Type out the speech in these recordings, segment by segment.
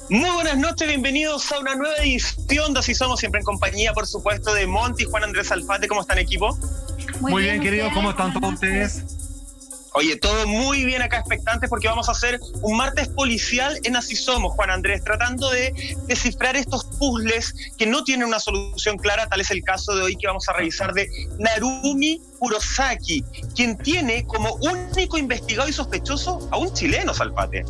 Muy buenas noches, bienvenidos a una nueva edición de Así Somos, siempre en compañía, por supuesto, de Monty y Juan Andrés Alfate. ¿Cómo están, equipo? Muy bien, queridos, ¿cómo están todos ustedes? Oye, todo muy bien acá, expectantes, porque vamos a hacer un martes policial en Así Somos, Juan Andrés, tratando de descifrar estos puzzles que no tienen una solución clara. Tal es el caso de hoy que vamos a revisar de Narumi Kurosaki, quien tiene como único investigado y sospechoso a un chileno, Salfate.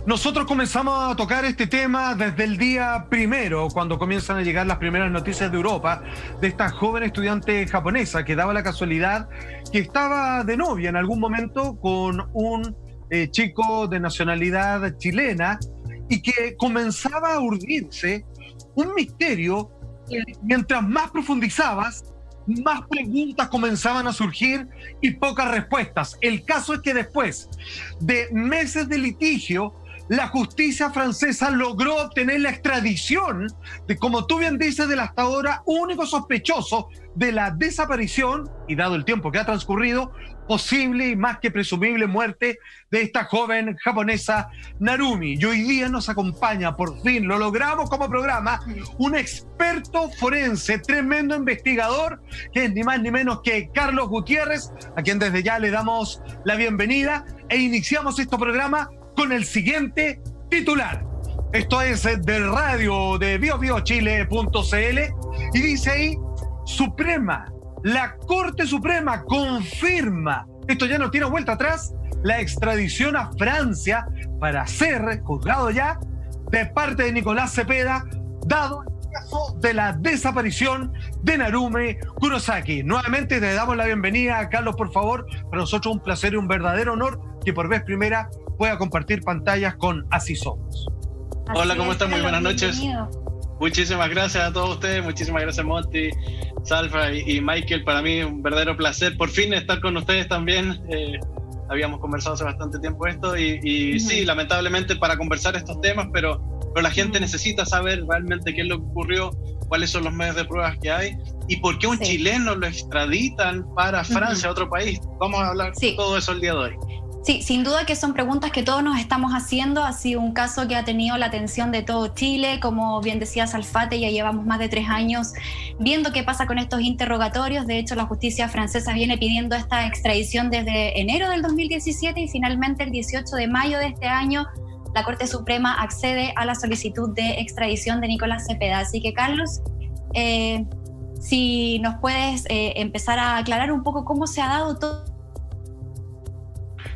Nosotros comenzamos a tocar este tema desde el día primero, cuando comienzan a llegar las primeras noticias de Europa de esta joven estudiante japonesa que daba la casualidad que estaba de novia en algún momento con un chico de nacionalidad chilena y que comenzaba a urdirse un misterio que mientras más profundizabas, más preguntas comenzaban a surgir y pocas respuestas. El caso es que después de meses de litigio, la justicia francesa logró obtener la extradición de, como tú bien dices, del hasta ahora único sospechoso de la desaparición, y dado el tiempo que ha transcurrido, posible y más que presumible muerte de esta joven japonesa Narumi. Y hoy día nos acompaña, por fin, lo logramos como programa, un experto forense, tremendo investigador, que es ni más ni menos que Carlos Gutiérrez, a quien desde ya le damos la bienvenida e iniciamos este programa con el siguiente titular. Esto es de radio de biobiochile.cl y dice ahí: Suprema, la Corte Suprema confirma, esto ya no tiene vuelta atrás, la extradición a Francia para ser juzgado ya de parte de Nicolás Cepeda, dado el caso de la desaparición de Narumi Kurosaki. Nuevamente te damos la bienvenida a Carlos, por favor. Para nosotros un placer y un verdadero honor que por vez primera pueda compartir pantallas con Así Somos. Hola, ¿cómo están? Muy buenas noches. Muchísimas gracias a todos ustedes, muchísimas gracias Monty, Salfa y Michael. Para mí un verdadero placer por fin estar con ustedes también. Habíamos conversado hace bastante tiempo esto y sí, lamentablemente para conversar estos temas, pero la gente necesita saber realmente qué es lo que ocurrió, cuáles son los medios de pruebas que hay y por qué un chileno lo extraditan para Francia, a otro país. Vamos a hablar de todo eso el día de hoy. Sí, sin duda que son preguntas que todos nos estamos haciendo. Ha sido un caso que ha tenido la atención de todo Chile. Como bien decía Salfate, ya llevamos más de 3 años viendo qué pasa con estos interrogatorios. De hecho, la justicia francesa viene pidiendo esta extradición desde enero del 2017 y finalmente el 18 de mayo de este año la Corte Suprema accede a la solicitud de extradición de Nicolás Cepeda. Así que, Carlos, si nos puedes empezar a aclarar un poco cómo se ha dado todo.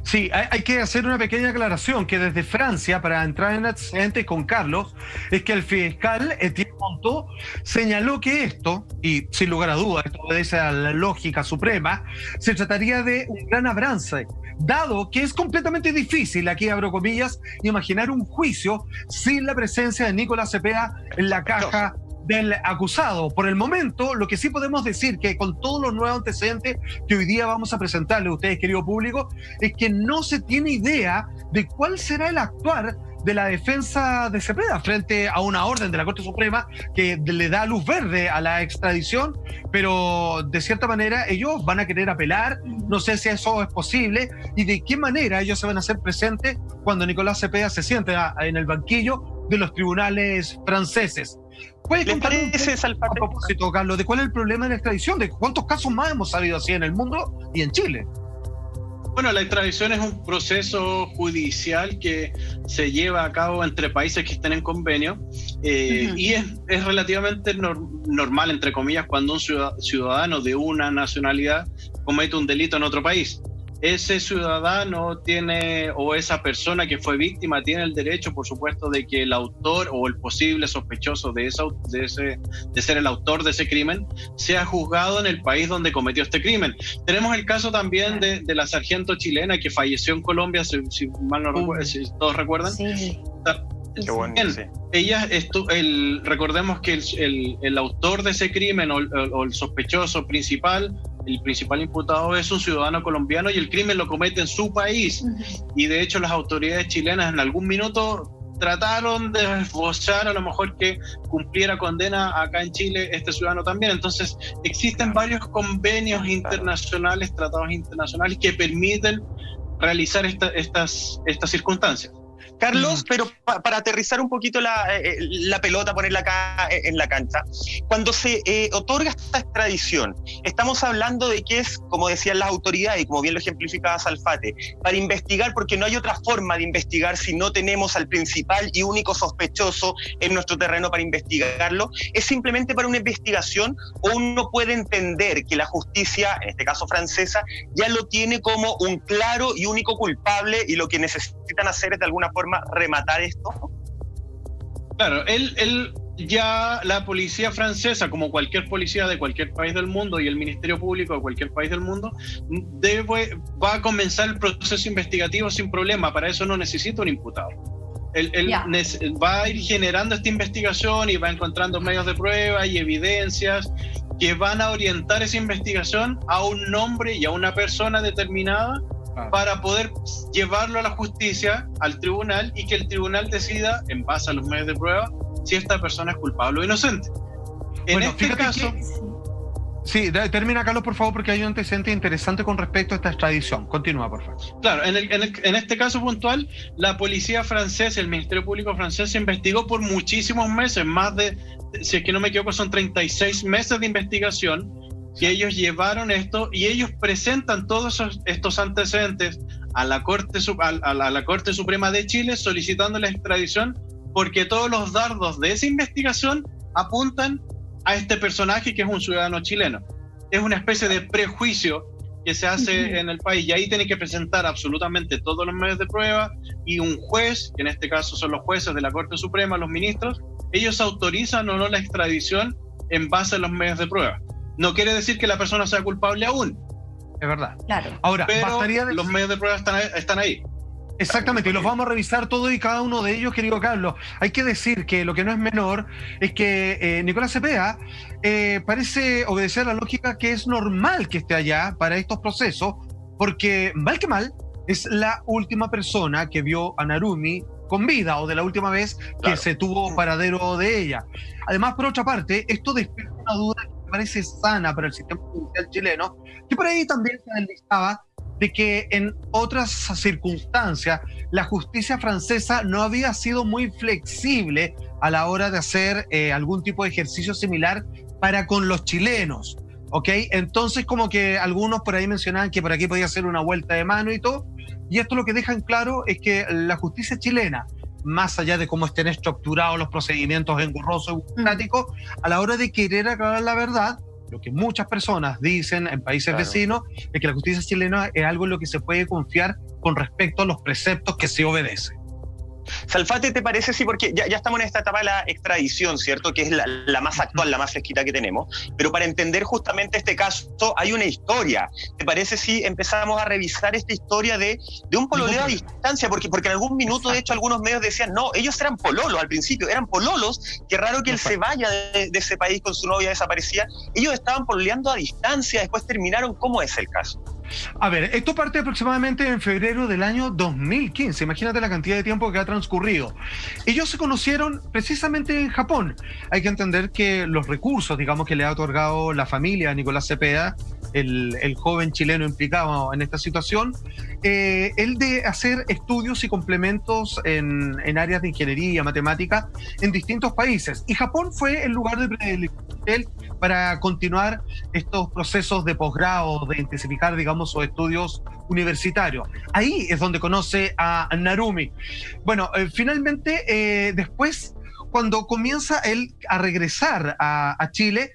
Sí, hay que hacer una pequeña aclaración, que desde Francia, para entrar en antecedentes con Carlos, es que el fiscal Etienne Monteau señaló que esto, y sin lugar a dudas, esto obedece a la lógica suprema, se trataría de un gran avance, dado que es completamente difícil, aquí abro comillas, imaginar un juicio sin la presencia de Nicolás Cepeda en la caja del acusado. Por el momento, lo que sí podemos decir, que con todos los nuevos antecedentes que hoy día vamos a presentarle a ustedes, querido público, es que no se tiene idea de cuál será el actuar de la defensa de Cepeda frente a una orden de la Corte Suprema que le da luz verde a la extradición, pero de cierta manera ellos van a querer apelar. No sé si eso es posible y de qué manera ellos se van a hacer presentes cuando Nicolás Cepeda se siente en el banquillo de los tribunales franceses. ¿Puede contar a propósito, Carlos, de cuál es el problema de la extradición? ¿De cuántos casos más hemos sabido así en el mundo y en Chile? Bueno, la extradición es un proceso judicial que se lleva a cabo entre países que estén en convenio y es relativamente normal, entre comillas, cuando un ciudadano de una nacionalidad comete un delito en otro país. Ese ciudadano tiene, o esa persona que fue víctima, tiene el derecho, por supuesto, de que el autor o el posible sospechoso de ser el autor de ese crimen sea juzgado en el país donde cometió este crimen. Tenemos el caso también de la sargento chilena que falleció en Colombia, si mal no recuerdo, si todos recuerdan. Sí. Qué bueno, sí. Ella, recordemos que el autor de ese crimen o el sospechoso principal, el principal imputado es un ciudadano colombiano y el crimen lo comete en su país. Y de hecho las autoridades chilenas en algún minuto trataron de esbozar a lo mejor que cumpliera condena acá en Chile este ciudadano también. Entonces existen varios convenios internacionales, tratados internacionales que permiten realizar estas circunstancias. Carlos, pero para aterrizar un poquito la pelota, ponerla acá en la cancha, cuando se otorga esta extradición, estamos hablando de que es, como decían las autoridades, y como bien lo ejemplificaba Salfate, para investigar, porque no hay otra forma de investigar si no tenemos al principal y único sospechoso en nuestro terreno para investigarlo, es simplemente para una investigación, o uno puede entender que la justicia, en este caso francesa, ya lo tiene como un claro y único culpable y lo que necesitan hacer es de alguna forma rematar esto. Claro, él ya, la policía francesa, como cualquier policía de cualquier país del mundo y el Ministerio Público de cualquier país del mundo, va a comenzar el proceso investigativo sin problema. Para eso no necesita un imputado. Él va a ir generando esta investigación y va encontrando medios de prueba y evidencias que van a orientar esa investigación a un nombre y a una persona determinada para poder llevarlo a la justicia, al tribunal, y que el tribunal decida, en base a los medios de prueba, si esta persona es culpable o inocente. En este caso... Sí, termina, Carlos, por favor, porque hay un antecedente interesante con respecto a esta extradición. Continúa, por favor. Claro, en este caso puntual, la policía francesa, el Ministerio Público francés, investigó por muchísimos meses, más de, si es que no me equivoco, son 36 meses de investigación, que ellos llevaron esto, y ellos presentan todos estos antecedentes a la Corte Suprema de Chile solicitando la extradición, porque todos los dardos de esa investigación apuntan a este personaje que es un ciudadano chileno. Es una especie de prejuicio que se hace en el país, y ahí tienen que presentar absolutamente todos los medios de prueba, y un juez, que en este caso son los jueces de la Corte Suprema, los ministros, ellos autorizan o no la extradición en base a los medios de prueba. No quiere decir que la persona sea culpable aún. Es verdad. Claro. Ahora, pero los medios de prueba están ahí. Exactamente, y los vamos a revisar todos y cada uno de ellos, querido Carlos. Hay que decir que lo que no es menor es que Nicolás Cepeda parece obedecer la lógica que es normal que esté allá para estos procesos, porque mal que mal es la última persona que vio a Narumi con vida, o de la última vez que se tuvo paradero de ella. Además, por otra parte, esto despierta una duda que me parece sana para el sistema judicial chileno, que por ahí también se analizaba de que en otras circunstancias la justicia francesa no había sido muy flexible a la hora de hacer algún tipo de ejercicio similar para con los chilenos, ¿ok? Entonces, como que algunos por ahí mencionaban que por aquí podía ser una vuelta de mano y todo, y esto lo que dejan claro es que la justicia chilena, más allá de cómo estén estructurados los procedimientos engorrosos y burocráticos, a la hora de querer aclarar la verdad, lo que muchas personas dicen en países vecinos es que la justicia chilena es algo en lo que se puede confiar con respecto a los preceptos que se obedecen. Salfate, ¿te parece? Sí, porque ya estamos en esta etapa de la extradición, ¿cierto? Que es la más actual, la más fresquita que tenemos. Pero para entender justamente este caso, hay una historia. ¿Te parece si empezamos a revisar esta historia de un pololeo a distancia? Porque en algún minuto, de hecho, algunos medios decían, no, ellos eran pololos al principio, eran pololos, qué raro que él se vaya de ese país con su novia desaparecida. Ellos estaban pololeando a distancia, después terminaron. ¿Cómo es el caso? A ver, esto parte aproximadamente en febrero del año 2015. Imagínate la cantidad de tiempo que ha transcurrido. Ellos se conocieron precisamente en Japón. Hay que entender que los recursos, digamos, que le ha otorgado la familia a Nicolás Cepeda, el joven chileno implicado en esta situación, el de hacer estudios y complementos en áreas de ingeniería, matemática, en distintos países. Y Japón fue el lugar de predilección para continuar estos procesos de posgrado, de intensificar, digamos, sus estudios universitarios. Ahí es donde conoce a Narumi. Bueno, finalmente, después, cuando comienza él a regresar a Chile,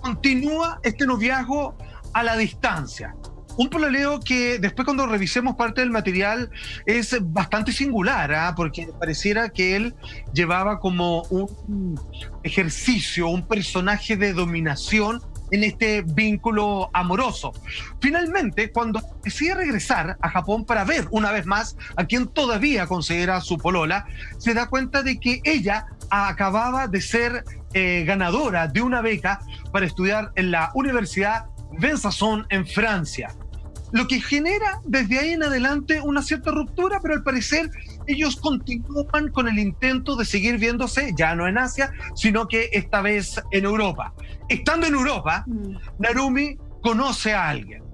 continúa este noviazgo a la distancia. Un pololeo que después, cuando revisemos parte del material, es bastante singular, porque pareciera que él llevaba como un ejercicio, un personaje de dominación en este vínculo amoroso. Finalmente, cuando decide regresar a Japón para ver una vez más a quien todavía considera su polola, se da cuenta de que ella acababa de ser ganadora de una beca para estudiar en la Universidad Besançon en Francia. Lo que genera desde ahí en adelante una cierta ruptura, pero al parecer ellos continúan con el intento de seguir viéndose, ya no en Asia, sino que esta vez en Europa. Estando en Europa, Narumi conoce a alguien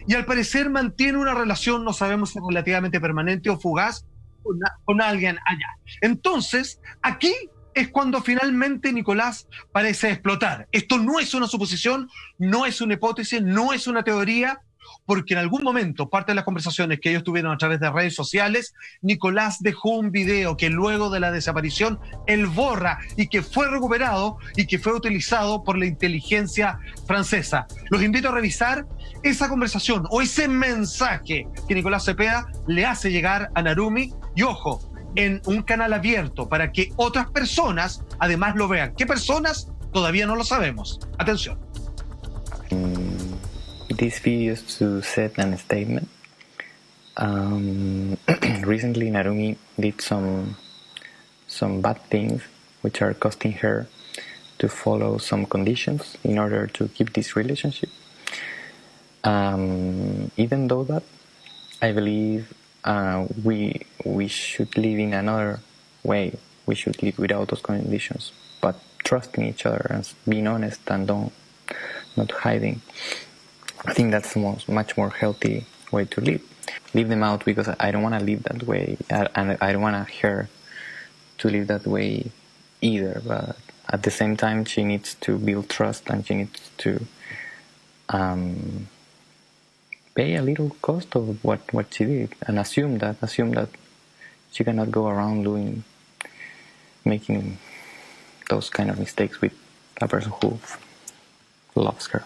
y al parecer mantiene una relación, no sabemos si relativamente permanente o fugaz, con alguien allá. Entonces, aquí es cuando finalmente Nicolás parece explotar. Esto no es una suposición, no es una hipótesis, no es una teoría, porque en algún momento, parte de las conversaciones que ellos tuvieron a través de redes sociales, Nicolás dejó un video que luego de la desaparición él borra y que fue recuperado y que fue utilizado por la inteligencia francesa. Los invito a revisar esa conversación o ese mensaje que Nicolás Cepeda le hace llegar a Narumi, y ojo, en un canal abierto para que otras personas además lo vean. ¿Qué personas? Todavía no lo sabemos. Atención. This video is to set a statement. Recently, Narumi did some bad things, which are costing her to follow some conditions in order to keep this relationship. Even though that, I believe we should live in another way. We should live without those conditions, but trusting each other and being honest and not hiding. I think that's much more healthy way to live. Leave them out because I don't want to live that way, and I don't want her to live that way either. But at the same time, she needs to build trust, and she needs to pay a little cost of what she did, and assume that she cannot go around making those kind of mistakes with a person who loves her.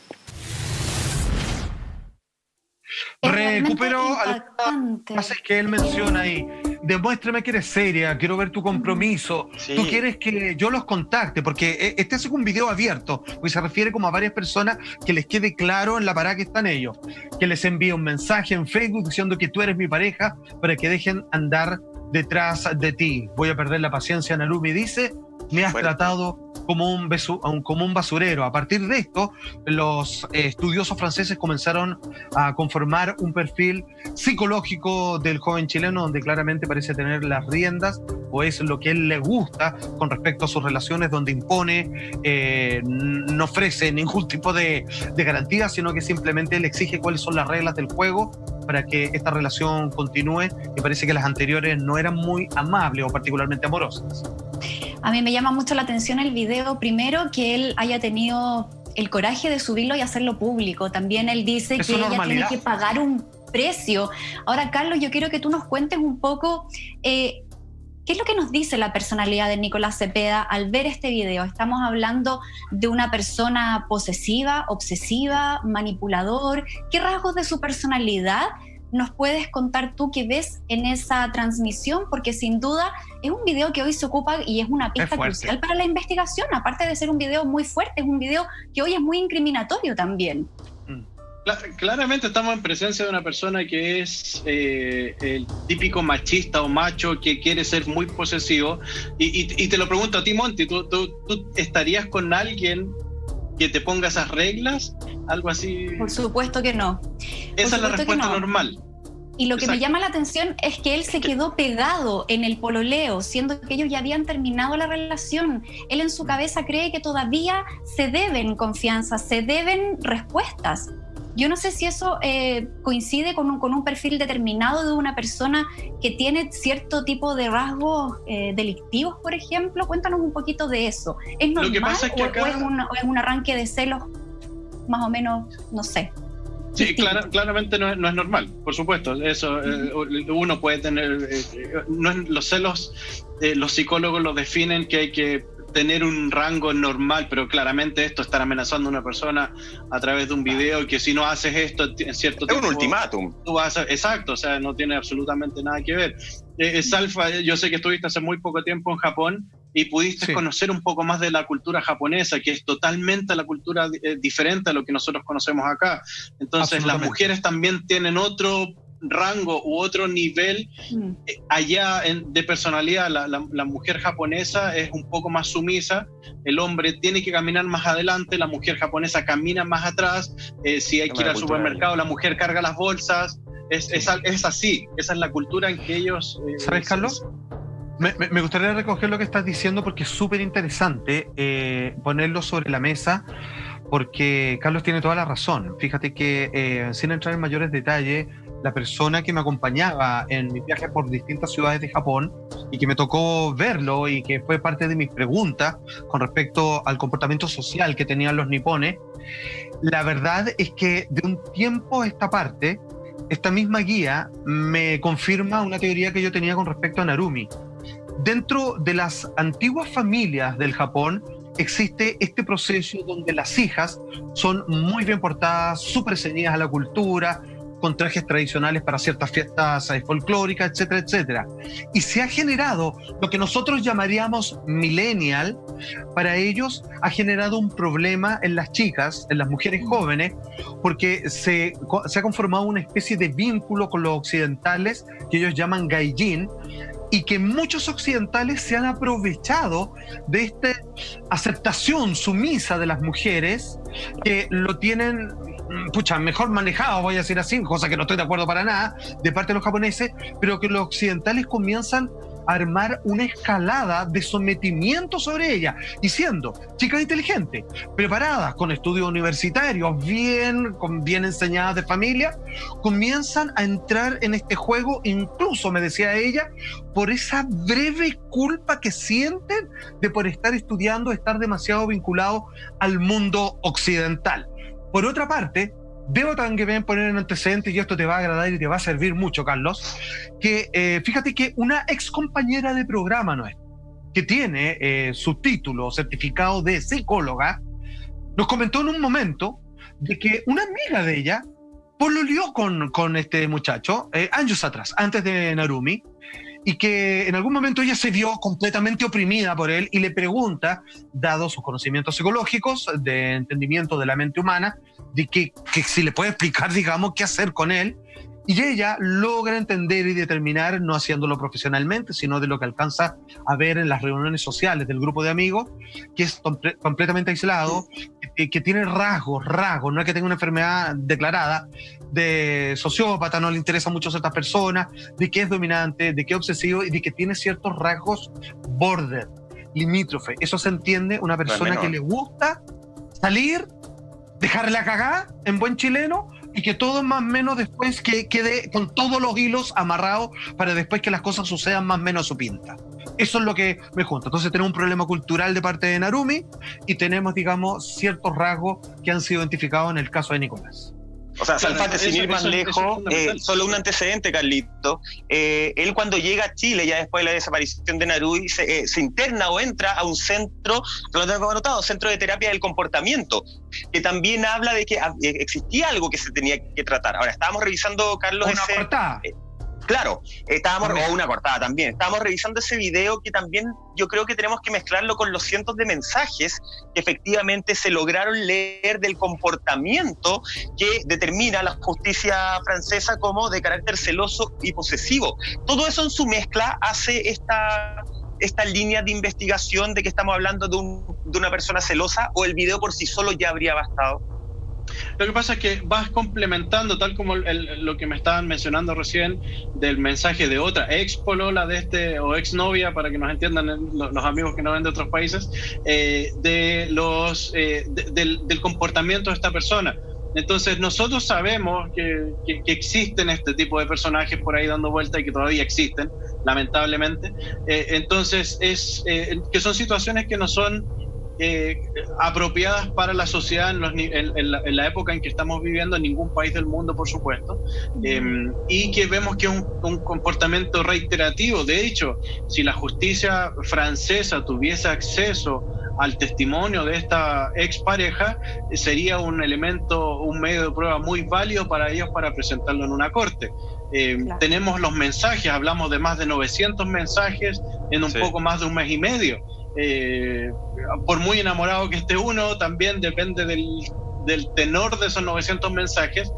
Recupero algunas frases que él menciona ahí. Demuéstrame que eres seria, quiero ver tu compromiso. Sí. Tú quieres que yo los contacte, porque este es un video abierto, porque se refiere como a varias personas, que les quede claro en la parada que están ellos, que les envíe un mensaje en Facebook diciendo que tú eres mi pareja para que dejen andar detrás de ti. Voy a perder la paciencia, Narumi dice, me has tratado como un basurero. A partir de esto, los estudiosos franceses comenzaron a conformar un perfil psicológico del joven chileno, donde claramente parece tener las riendas, o es lo que él le gusta con respecto a sus relaciones, donde impone, no ofrece ningún tipo de garantía, sino que simplemente él exige cuáles son las reglas del juego para que esta relación continúe, y parece que las anteriores no eran muy amables o particularmente amorosas. A mí me llama mucho la atención el video, primero, que él haya tenido el coraje de subirlo y hacerlo público. También él dice que ella tiene que pagar un precio. Ahora, Carlos, yo quiero que tú nos cuentes un poco qué es lo que nos dice la personalidad de Nicolás Cepeda al ver este video. Estamos hablando de una persona posesiva, obsesiva, manipulador. ¿Qué rasgos de su personalidad nos puedes contar tú que ves en esa transmisión? Porque sin duda es un video que hoy se ocupa y es una pista crucial para la investigación. Aparte de ser un video muy fuerte, es un video que hoy es muy incriminatorio también. Claramente estamos en presencia de una persona que es el típico machista o macho que quiere ser muy posesivo. Y te lo pregunto a ti, Monty, ¿tú estarías con alguien que te ponga esas reglas? Algo así. Por supuesto que no. Esa es la respuesta normal. Y lo que me llama la atención es que él se quedó pegado en el pololeo, siendo que ellos ya habían terminado la relación. Él en su cabeza cree que todavía se deben confianza, se deben respuestas. Yo no sé si eso coincide con un perfil determinado de una persona que tiene cierto tipo de rasgos delictivos, por ejemplo. Cuéntanos un poquito de eso. ¿Es normal? Lo que pasa es que acá... o es un arranque de celos más o menos, no sé? Sí, claramente no es normal, por supuesto. Eso uno puede tener... los celos, los psicólogos lo definen que hay que tener un rango normal, pero claramente esto, estar amenazando a una persona a través de un video, y que si no haces esto en cierto tiempo... Es un ultimátum. Exacto, o sea, no tiene absolutamente nada que ver. Salfa, yo sé que estuviste hace muy poco tiempo en Japón y pudiste conocer un poco más de la cultura japonesa, que es totalmente la cultura diferente a lo que nosotros conocemos acá. Entonces las mujeres también tienen otro rango u otro nivel allá de personalidad. La mujer japonesa es un poco más sumisa, el hombre tiene que caminar más adelante, la mujer japonesa camina más atrás, si hay que ir al supermercado, la mujer carga las bolsas, es así, esa es la cultura en que ellos... ¿Sabes, Carlos? Me gustaría recoger lo que estás diciendo, porque es súper interesante ponerlo sobre la mesa, porque Carlos tiene toda la razón. Fíjate que sin entrar en mayores detalles, la persona que me acompañaba en mis viajes por distintas ciudades de Japón y que me tocó verlo y que fue parte de mis preguntas con respecto al comportamiento social que tenían los nipones, la verdad es que de un tiempo a esta parte, esta misma guía me confirma una teoría que yo tenía con respecto a Narumi. Dentro de las antiguas familias del Japón existe este proceso donde las hijas son muy bien portadas, súper ceñidas a la cultura, con trajes tradicionales para ciertas fiestas folclóricas, etcétera, etcétera. Y se ha generado lo que nosotros llamaríamos millennial. Para ellos ha generado un problema en las chicas, en las mujeres jóvenes, porque se ha conformado una especie de vínculo con los occidentales que ellos llaman gaijin, y que muchos occidentales se han aprovechado de esta aceptación sumisa de las mujeres, que lo tienen mejor manejado, voy a decir así, cosa que no estoy de acuerdo para nada, de parte de los japoneses, pero que los occidentales comienzan a armar una escalada de sometimiento sobre ella, y siendo chicas inteligentes, preparadas, con estudios universitarios, bien enseñadas de familia, comienzan a entrar en este juego, incluso, me decía ella, por esa breve culpa que sienten de por estar estudiando, estar demasiado vinculados al mundo occidental. Por otra parte, debo también poner en antecedentes, y esto te va a agradar y te va a servir mucho, Carlos, que fíjate que una ex compañera de programa nuestro, que tiene su título certificado de psicóloga, nos comentó en un momento de que una amiga de ella pololeó con este muchacho años atrás, antes de Narumi, y que en algún momento ella se vio completamente oprimida por él y le pregunta, dado sus conocimientos psicológicos, de entendimiento de la mente humana, de que si le puede explicar, digamos, qué hacer con él. Y ella logra entender y determinar, no haciéndolo profesionalmente, sino de lo que alcanza a ver en las reuniones sociales del grupo de amigos, que es completamente aislado, que tiene rasgos, no es que tenga una enfermedad declarada de sociópata, no le interesa mucho a ciertas personas, de que es dominante, de que es obsesivo y de que tiene ciertos rasgos border, limítrofe. Eso se entiende una persona que le gusta salir, dejarle la cagada en buen chileno, y que todo más o menos después que quede con todos los hilos amarrados para después que las cosas sucedan más o menos a su pinta. Eso es lo que me junta. Entonces tenemos un problema cultural de parte de Narumi y tenemos, digamos, ciertos rasgos que han sido identificados en el caso de Nicolás. O sea, Salfate, sin ir más lejos, solo un antecedente, Carlito. Él cuando llega a Chile, ya después de la desaparición de Narumi, se interna o entra a un centro, lo tengo anotado, centro de terapia del comportamiento, que también habla de que existía algo que se tenía que tratar. Ahora, estábamos revisando, Carlos, una cortada. Claro, o una cortada también. Estábamos revisando ese video que también yo creo que tenemos que mezclarlo con los cientos de mensajes que efectivamente se lograron leer del comportamiento que determina la justicia francesa como de carácter celoso y posesivo. Todo eso en su mezcla hace esta línea de investigación de que estamos hablando de una persona celosa, o el video por sí solo ya habría bastado. Lo que pasa es que vas complementando, tal como lo que me estaban mencionando recién, del mensaje de otra ex polola de este, o ex novia, para que nos entiendan los amigos que no ven de otros países, del comportamiento de esta persona. Entonces nosotros sabemos que existen este tipo de personajes por ahí dando vuelta y que todavía existen, lamentablemente. Entonces que son situaciones que no son apropiadas para la sociedad en la época en que estamos viviendo, en ningún país del mundo, por supuesto, y que vemos que es un comportamiento reiterativo. De hecho, si la justicia francesa tuviese acceso al testimonio de esta expareja, sería un medio de prueba muy válido para ellos para presentarlo en una corte. Claro. Tenemos los mensajes, hablamos de más de 900 mensajes en un poco más de un mes y medio. Por muy enamorado que esté uno, también depende del tenor de esos 900 mensajes,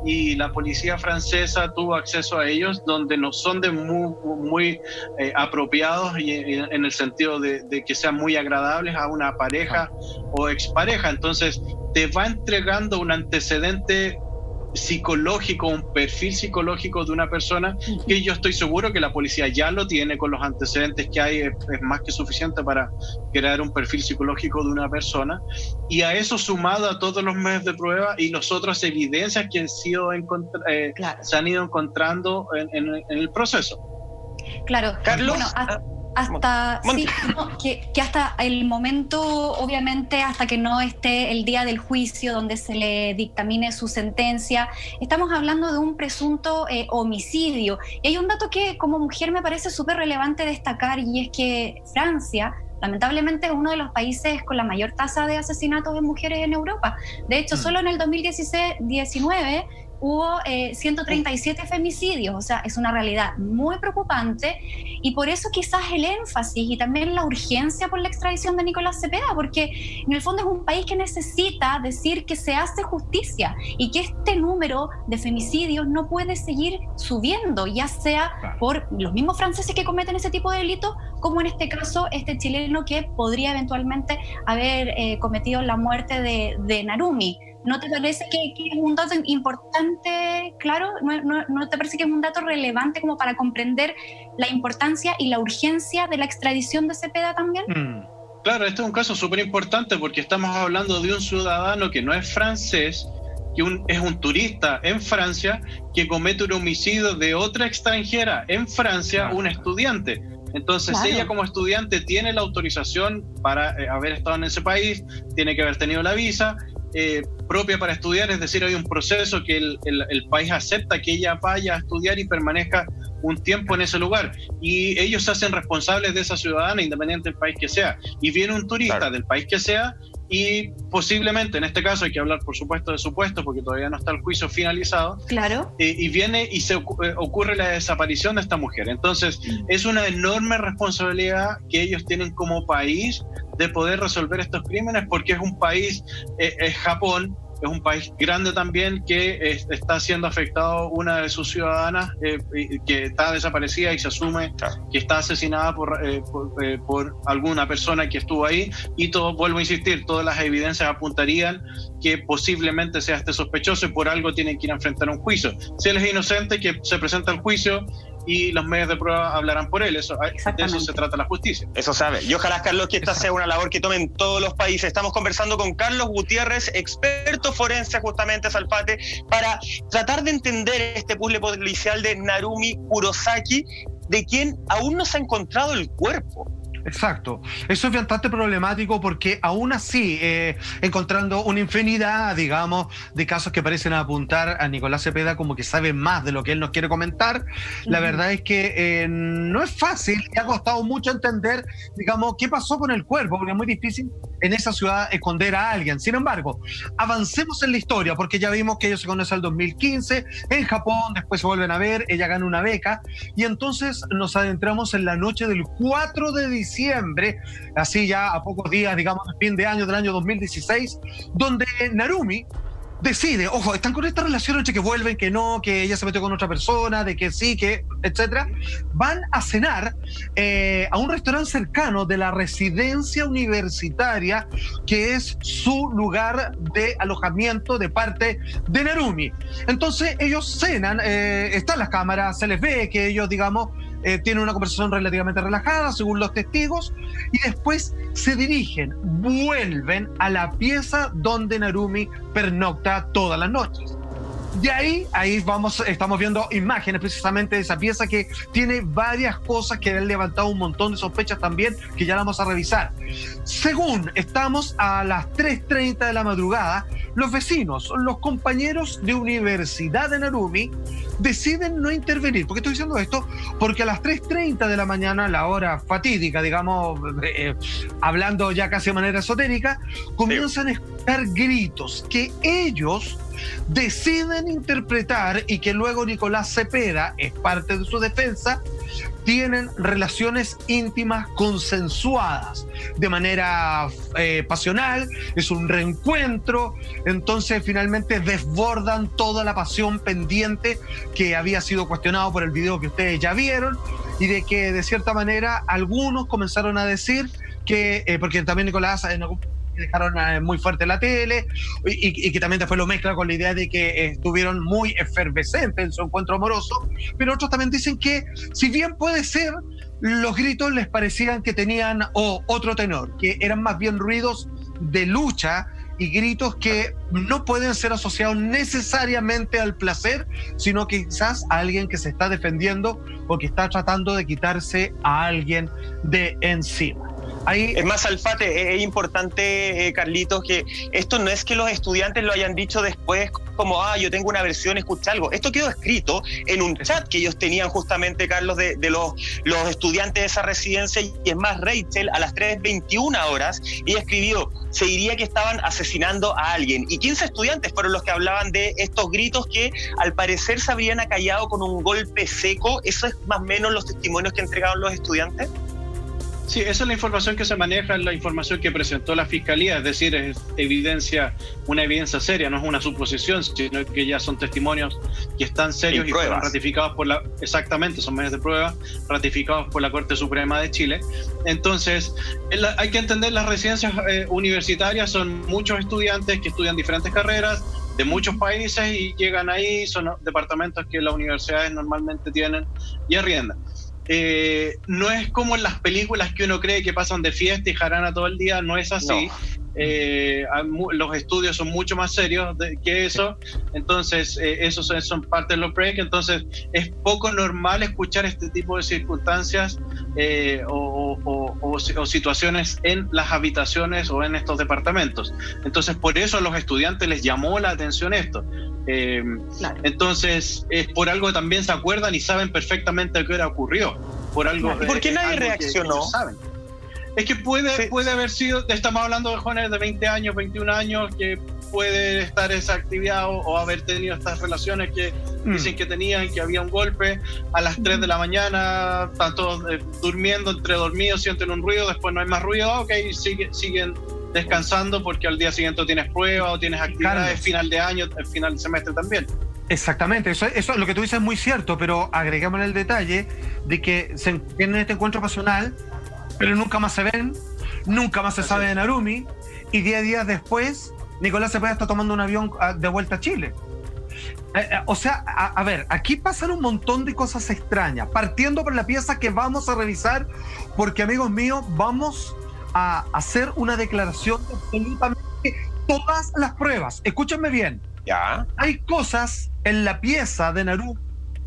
y la policía francesa tuvo acceso a ellos, donde no son de muy apropiados, y en el sentido de que sean muy agradables a una pareja o expareja. Entonces te va entregando un antecedente psicológico, un perfil psicológico de una persona, que yo estoy seguro que la policía ya lo tiene con los antecedentes que hay, es más que suficiente para crear un perfil psicológico de una persona, y a eso sumado a todos los medios de prueba y las otras evidencias que se han ido encontrando en el proceso. Claro, Carlos, hasta sí, no, que hasta el momento, obviamente, hasta que no esté el día del juicio donde se le dictamine su sentencia, estamos hablando de un presunto homicidio. Y hay un dato que como mujer me parece súper relevante destacar, y es que Francia lamentablemente es uno de los países con la mayor tasa de asesinatos de mujeres en Europa. De hecho, solo en el 2019 hubo 137 femicidios, o sea, es una realidad muy preocupante, y por eso quizás el énfasis y también la urgencia por la extradición de Nicolás Cepeda, porque en el fondo es un país que necesita decir que se hace justicia y que este número de femicidios no puede seguir subiendo, ya sea por los mismos franceses que cometen ese tipo de delitos, como en este caso este chileno que podría eventualmente haber cometido la muerte de Narumi. ¿No te parece que es un dato importante, claro? ¿No te parece que es un dato relevante como para comprender la importancia y la urgencia de la extradición de Cepeda también? Claro, este es un caso súper importante porque estamos hablando de un ciudadano que no es francés, que es un turista en Francia, que comete un homicidio de otra extranjera en Francia, un estudiante. Entonces, ella como estudiante tiene la autorización para haber estado en ese país, tiene que haber tenido la visa propia para estudiar, es decir, hay un proceso que el país acepta que ella vaya a estudiar y permanezca un tiempo en ese lugar, y ellos se hacen responsables de esa ciudadana independiente del país que sea, y viene un turista del país que sea y posiblemente, en este caso hay que hablar por supuesto de supuestos porque todavía no está el juicio finalizado, y viene y se ocurre la desaparición de esta mujer. Entonces es una enorme responsabilidad que ellos tienen como país de poder resolver estos crímenes, porque es un país, es Japón, es un país grande también que está siendo afectado una de sus ciudadanas que está desaparecida y se asume que está asesinada por alguna persona que estuvo ahí, y todo, vuelvo a insistir, todas las evidencias apuntarían que posiblemente sea este sospechoso y por algo tienen que ir a enfrentar un juicio. Si él es inocente, que se presenta al juicio y los medios de prueba hablarán por él. De eso se trata la justicia. Eso sabe. Y ojalá, Carlos, que esta sea una labor que tomen todos los países. Estamos conversando con Carlos Gutiérrez, experto forense justamente, Salfate, para tratar de entender este puzzle policial de Narumi Kurosaki, de quien aún no se ha encontrado el cuerpo. Exacto. Eso es bastante problemático porque aún así, encontrando una infinidad, digamos, de casos que parecen apuntar a Nicolás Cepeda como que sabe más de lo que él nos quiere comentar, la verdad es que no es fácil y ha costado mucho entender, digamos, qué pasó con el cuerpo, porque es muy difícil en esa ciudad esconder a alguien. Sin embargo, avancemos en la historia, porque ya vimos que ellos se conocen en el 2015, en Japón, después se vuelven a ver, ella gana una beca, y entonces nos adentramos en la noche del 4 de diciembre, así ya a pocos días, digamos, de fin de año del año 2016, donde Narumi decide, ojo, están con esta relación entre que vuelven, que no, que ella se metió con otra persona, de que sí, que etcétera, van a cenar a un restaurante cercano de la residencia universitaria, que es su lugar de alojamiento de parte de Narumi. Entonces ellos cenan, están las cámaras, se les ve que ellos, digamos, tienen una conversación relativamente relajada, según los testigos, y después se vuelven a la pieza donde Narumi pernocta todas las noches. De ahí estamos viendo imágenes precisamente de esa pieza que tiene varias cosas que han levantado un montón de sospechas también, que ya la vamos a revisar. Según estamos a las 3:30 de la madrugada, los vecinos, los compañeros de universidad de Narumi, deciden no intervenir. ¿Por qué estoy diciendo esto? Porque a las 3:30 de la mañana, la hora fatídica, digamos, hablando ya casi de manera esotérica, comienzan a escuchar gritos que ellos deciden interpretar, y que luego Nicolás Cepeda es parte de su defensa, tienen relaciones íntimas consensuadas de manera pasional, es un reencuentro. Entonces finalmente desbordan toda la pasión pendiente que había sido cuestionado por el video que ustedes ya vieron, y de que de cierta manera algunos comenzaron a decir que, porque también Nicolás que dejaron muy fuerte la tele y que también después lo mezcla con la idea de que estuvieron muy efervescentes en su encuentro amoroso, pero otros también dicen que si bien puede ser, los gritos les parecían que tenían otro tenor, que eran más bien ruidos de lucha y gritos que no pueden ser asociados necesariamente al placer, sino quizás a alguien que se está defendiendo o que está tratando de quitarse a alguien de encima. Ahí... Es más, Alfate, es importante, Carlitos, que esto no es que los estudiantes lo hayan dicho después como, yo tengo una versión, escucha algo. Esto quedó escrito en un chat que ellos tenían justamente, Carlos, de los estudiantes de esa residencia, y es más, Rachel, a las 3:21 horas, ella escribió, se diría que estaban asesinando a alguien, y 15 estudiantes fueron los que hablaban de estos gritos que al parecer se habrían acallado con un golpe seco. ¿Eso es más o menos los testimonios que entregaron los estudiantes? Sí, esa es la información que se maneja, es la información que presentó la Fiscalía, es decir, es una evidencia seria, no es una suposición, sino que ya son testimonios que están serios y fueron ratificados exactamente, son medios de prueba, ratificados por la Corte Suprema de Chile. Entonces, hay que entender, las residencias universitarias son muchos estudiantes que estudian diferentes carreras, de muchos países, y llegan ahí, son departamentos que las universidades normalmente tienen y arriendan. No es como en las películas que uno cree que pasan de fiesta y jarana todo el día, no es así. No. Los estudios son mucho más serios que eso, entonces esos son parte de los breaks, entonces es poco normal escuchar este tipo de circunstancias o situaciones en las habitaciones o en estos departamentos. Entonces por eso a los estudiantes les llamó la atención esto. Claro. Entonces por algo también se acuerdan y saben perfectamente a qué hora ocurrió. Por algo. ¿Y por qué nadie reaccionó? Saben. Es que puede haber sido, estamos hablando de jóvenes de 20 años, 21 años, que puede estar esa actividad o haber tenido estas relaciones que dicen que tenían, que había un golpe a las 3 de la mañana, están todos durmiendo, entre dormidos, sienten un ruido, después no hay más ruido, ok, siguen descansando porque al día siguiente tienes pruebas o tienes actividades, final de año, final de semestre también. Exactamente, eso lo que tú dices es muy cierto, pero agregamos el detalle de que se tienen este encuentro pasional, pero nunca más se ven, nunca más se sabe de Narumi, y 10 días después Nicolás Cepeda está tomando un avión de vuelta a Chile. O sea, a ver, aquí pasan un montón de cosas extrañas, partiendo por la pieza que vamos a revisar, porque amigos míos, vamos a hacer una declaración de absolutamente todas las pruebas. Escúchenme bien. ¿Ya? Hay cosas en la pieza de Narumi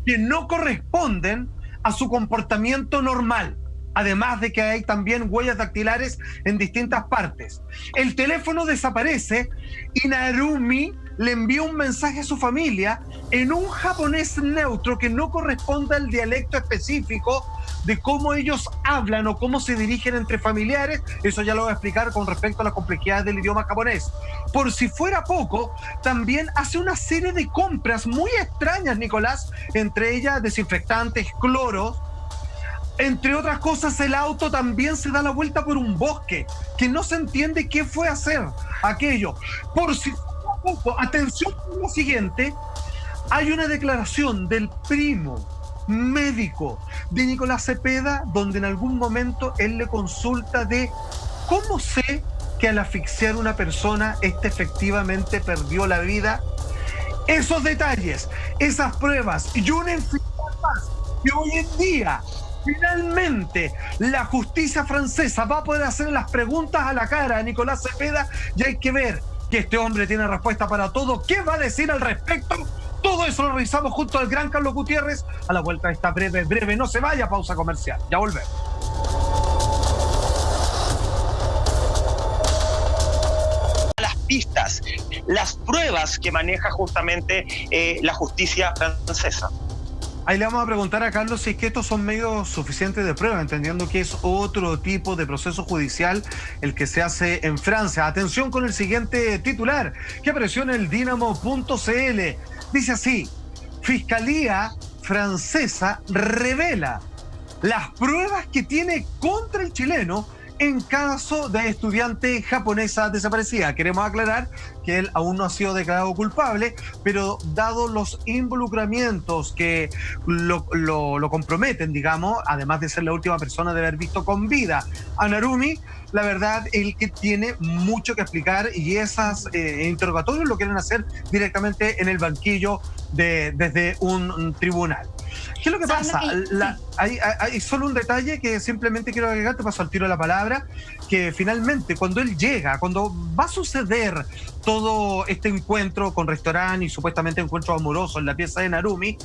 que no corresponden a su comportamiento normal. Además de que hay también huellas dactilares en distintas partes. El teléfono desaparece y Narumi le envía un mensaje a su familia en un japonés neutro que no corresponde al dialecto específico de cómo ellos hablan o cómo se dirigen entre familiares. Eso ya lo voy a explicar con respecto a la complejidad del idioma japonés. Por si fuera poco, también hace una serie de compras muy extrañas, Nicolás, entre ellas desinfectantes, cloros. Entre otras cosas, el auto también se da la vuelta por un bosque, que no se entiende qué fue a hacer aquello. Por si fuera poco, atención con lo siguiente, hay una declaración del primo médico de Nicolás Cepeda, donde en algún momento él le consulta de cómo sé que al asfixiar a una persona, efectivamente perdió la vida. Esos detalles, esas pruebas y una infinidad más que hoy en día finalmente la justicia francesa va a poder hacer las preguntas a la cara a Nicolás Cepeda, y hay que ver que este hombre tiene respuesta para todo. ¿Qué va a decir al respecto? Todo eso lo revisamos junto al gran Carlos Gutiérrez a la vuelta de esta breve, no se vaya, pausa comercial. Ya volvemos. Las pistas, las pruebas que maneja justamente la justicia francesa. Ahí le vamos a preguntar a Carlos si es que estos son medios suficientes de prueba, entendiendo que es otro tipo de proceso judicial el que se hace en Francia. Atención con el siguiente titular que apareció en el Dinamo.cl. Dice así: Fiscalía francesa revela las pruebas que tiene contra el chileno en caso de estudiante japonesa desaparecida. Queremos aclarar que él aún no ha sido declarado culpable, pero dado los involucramientos que lo comprometen, digamos, además de ser la última persona de haber visto con vida a Narumi, la verdad, él que tiene mucho que explicar y esas interrogatorios lo quieren hacer directamente en el banquillo desde un tribunal. ¿Qué es lo que pasa? Hay solo un detalle que simplemente quiero agregar, te paso al tiro la palabra, que finalmente cuando él llega, cuando va a suceder todo este encuentro con restaurante y supuestamente encuentro amoroso en la pieza de Narumi,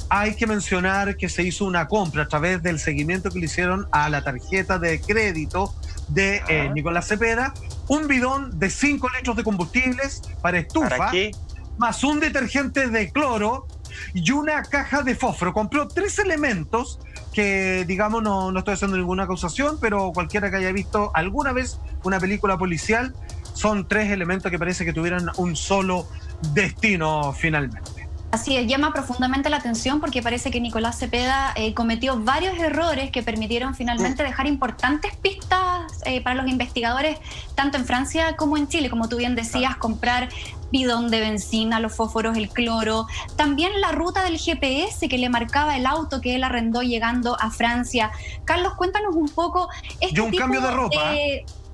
hay que mencionar que se hizo una compra a través del seguimiento que le hicieron a la tarjeta de crédito de Nicolás Cepeda, un bidón de 5 litros de combustibles para estufa, ¿para qué? Más un detergente de cloro y una caja de fósforo. Compró 3 elementos que, digamos, no estoy haciendo ninguna acusación, pero cualquiera que haya visto alguna vez una película policial, son 3 elementos que parece que tuvieran un solo destino finalmente. Así es, llama profundamente la atención porque parece que Nicolás Cepeda cometió varios errores que permitieron finalmente dejar importantes pistas para los investigadores, tanto en Francia como en Chile. Como tú bien decías, comprar bidón de benzina, los fósforos, el cloro, también la ruta del GPS que le marcaba el auto que él arrendó llegando a Francia. Carlos, cuéntanos un poco. Y un cambio de ropa.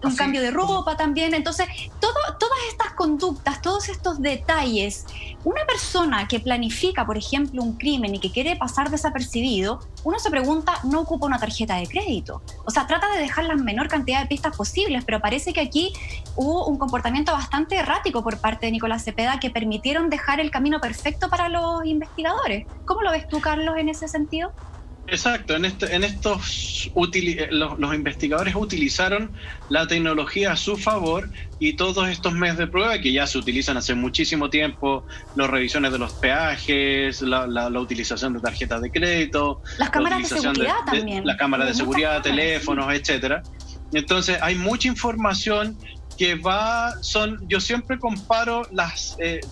Un cambio de ropa también. Entonces, todas estas conductas, todos estos detalles, una persona que planifica, por ejemplo, un crimen y que quiere pasar desapercibido, uno se pregunta, no ocupa una tarjeta de crédito. O sea, trata de dejar la menor cantidad de pistas posibles, pero parece que aquí hubo un comportamiento bastante errático por parte de Nicolás Cepeda que permitieron dejar el camino perfecto para los investigadores. ¿Cómo lo ves tú, Carlos, en ese sentido? Exacto, los investigadores utilizaron la tecnología a su favor y todos estos medios de prueba que ya se utilizan hace muchísimo tiempo, las revisiones de los peajes, la utilización de tarjetas de crédito, las cámaras de seguridad también, las cámaras de seguridad, teléfonos, etcétera. Entonces hay mucha información que yo siempre comparo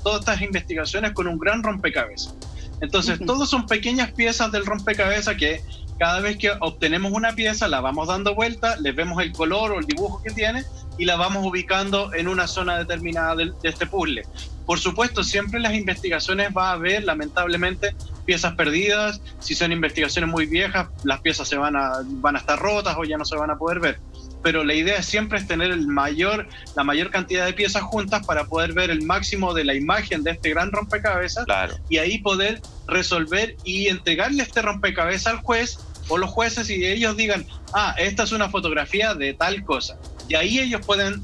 todas estas investigaciones con un gran rompecabezas. Entonces, todos son pequeñas piezas del rompecabezas que cada vez que obtenemos una pieza la vamos dando vuelta, le vemos el color o el dibujo que tiene y la vamos ubicando en una zona determinada de este puzzle. Por supuesto, siempre en las investigaciones va a haber, lamentablemente, piezas perdidas. Si son investigaciones muy viejas, las piezas van a estar rotas o ya no se van a poder ver. Pero la idea siempre es tener la mayor cantidad de piezas juntas para poder ver el máximo de la imagen de este gran rompecabezas. Claro. Y ahí poder resolver y entregarle este rompecabezas al juez o los jueces y ellos digan, esta es una fotografía de tal cosa. Y ahí ellos pueden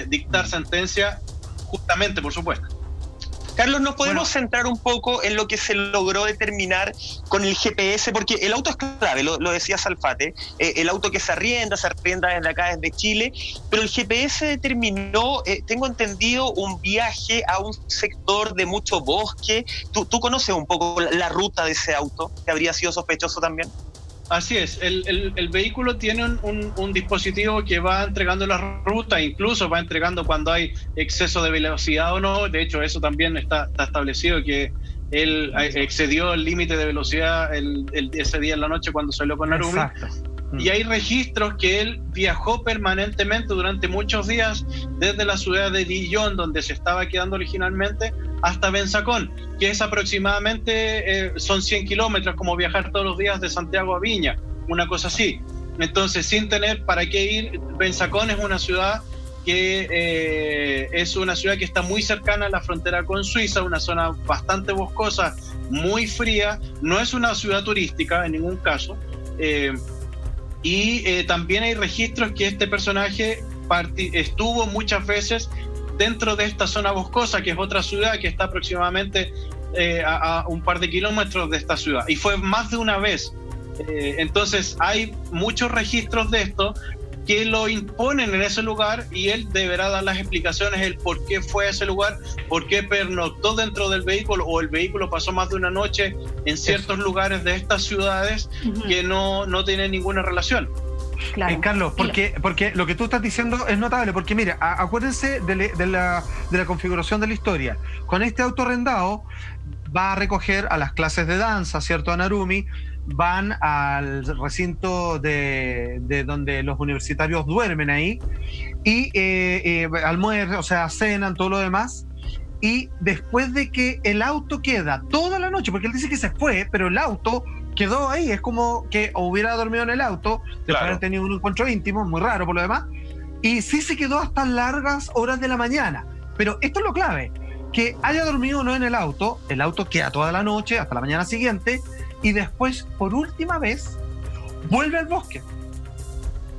dictar sentencia justamente, por supuesto. Carlos, ¿nos podemos centrar un poco en lo que se logró determinar con el GPS? Porque el auto es clave, lo decía Salfate, el auto que se arrienda desde acá, desde Chile, pero el GPS determinó, tengo entendido, un viaje a un sector de mucho bosque. ¿Tú conoces un poco la ruta de ese auto, que habría sido sospechoso también? Así es, el vehículo tiene un dispositivo que va entregando la ruta, incluso va entregando cuando hay exceso de velocidad o no. De hecho, eso también está establecido, que él excedió el límite de velocidad ese día en la noche cuando salió con Narumi. Exacto. Y hay registros que él viajó permanentemente durante muchos días desde la ciudad de Dijon, donde se estaba quedando originalmente, hasta Benzacón, que es aproximadamente, son 100 kilómetros, como viajar todos los días de Santiago a Viña, una cosa así. Entonces, sin tener para qué ir, Benzacón es una ciudad que está muy cercana a la frontera con Suiza, una zona bastante boscosa, muy fría, no es una ciudad turística en ningún caso. También hay registros que este personaje estuvo muchas veces dentro de esta zona boscosa, que es otra ciudad que está aproximadamente a un par de kilómetros de esta ciudad, y fue más de una vez. Entonces hay muchos registros de esto que lo imponen en ese lugar y él deberá dar las explicaciones, el por qué fue a ese lugar, por qué pernoctó dentro del vehículo o el vehículo pasó más de una noche en ciertos lugares de estas ciudades que no tienen ninguna relación. Claro. Carlos, porque lo que tú estás diciendo es notable, porque mira, acuérdense de la configuración de la historia. Con este auto arrendado va a recoger a las clases de danza, ¿cierto? A Narumi, van al recinto de donde los universitarios duermen ahí y almuerzan, o sea, cenan, todo lo demás. Y después de que el auto queda toda la noche, porque él dice que se fue, pero el auto quedó ahí, es como que hubiera dormido en el auto, después de haber tenido un encuentro íntimo, muy raro por lo demás, y sí se quedó hasta largas horas de la mañana. Pero esto es lo clave, que haya dormido o no en el auto queda toda la noche, hasta la mañana siguiente, y después, por última vez, vuelve al bosque.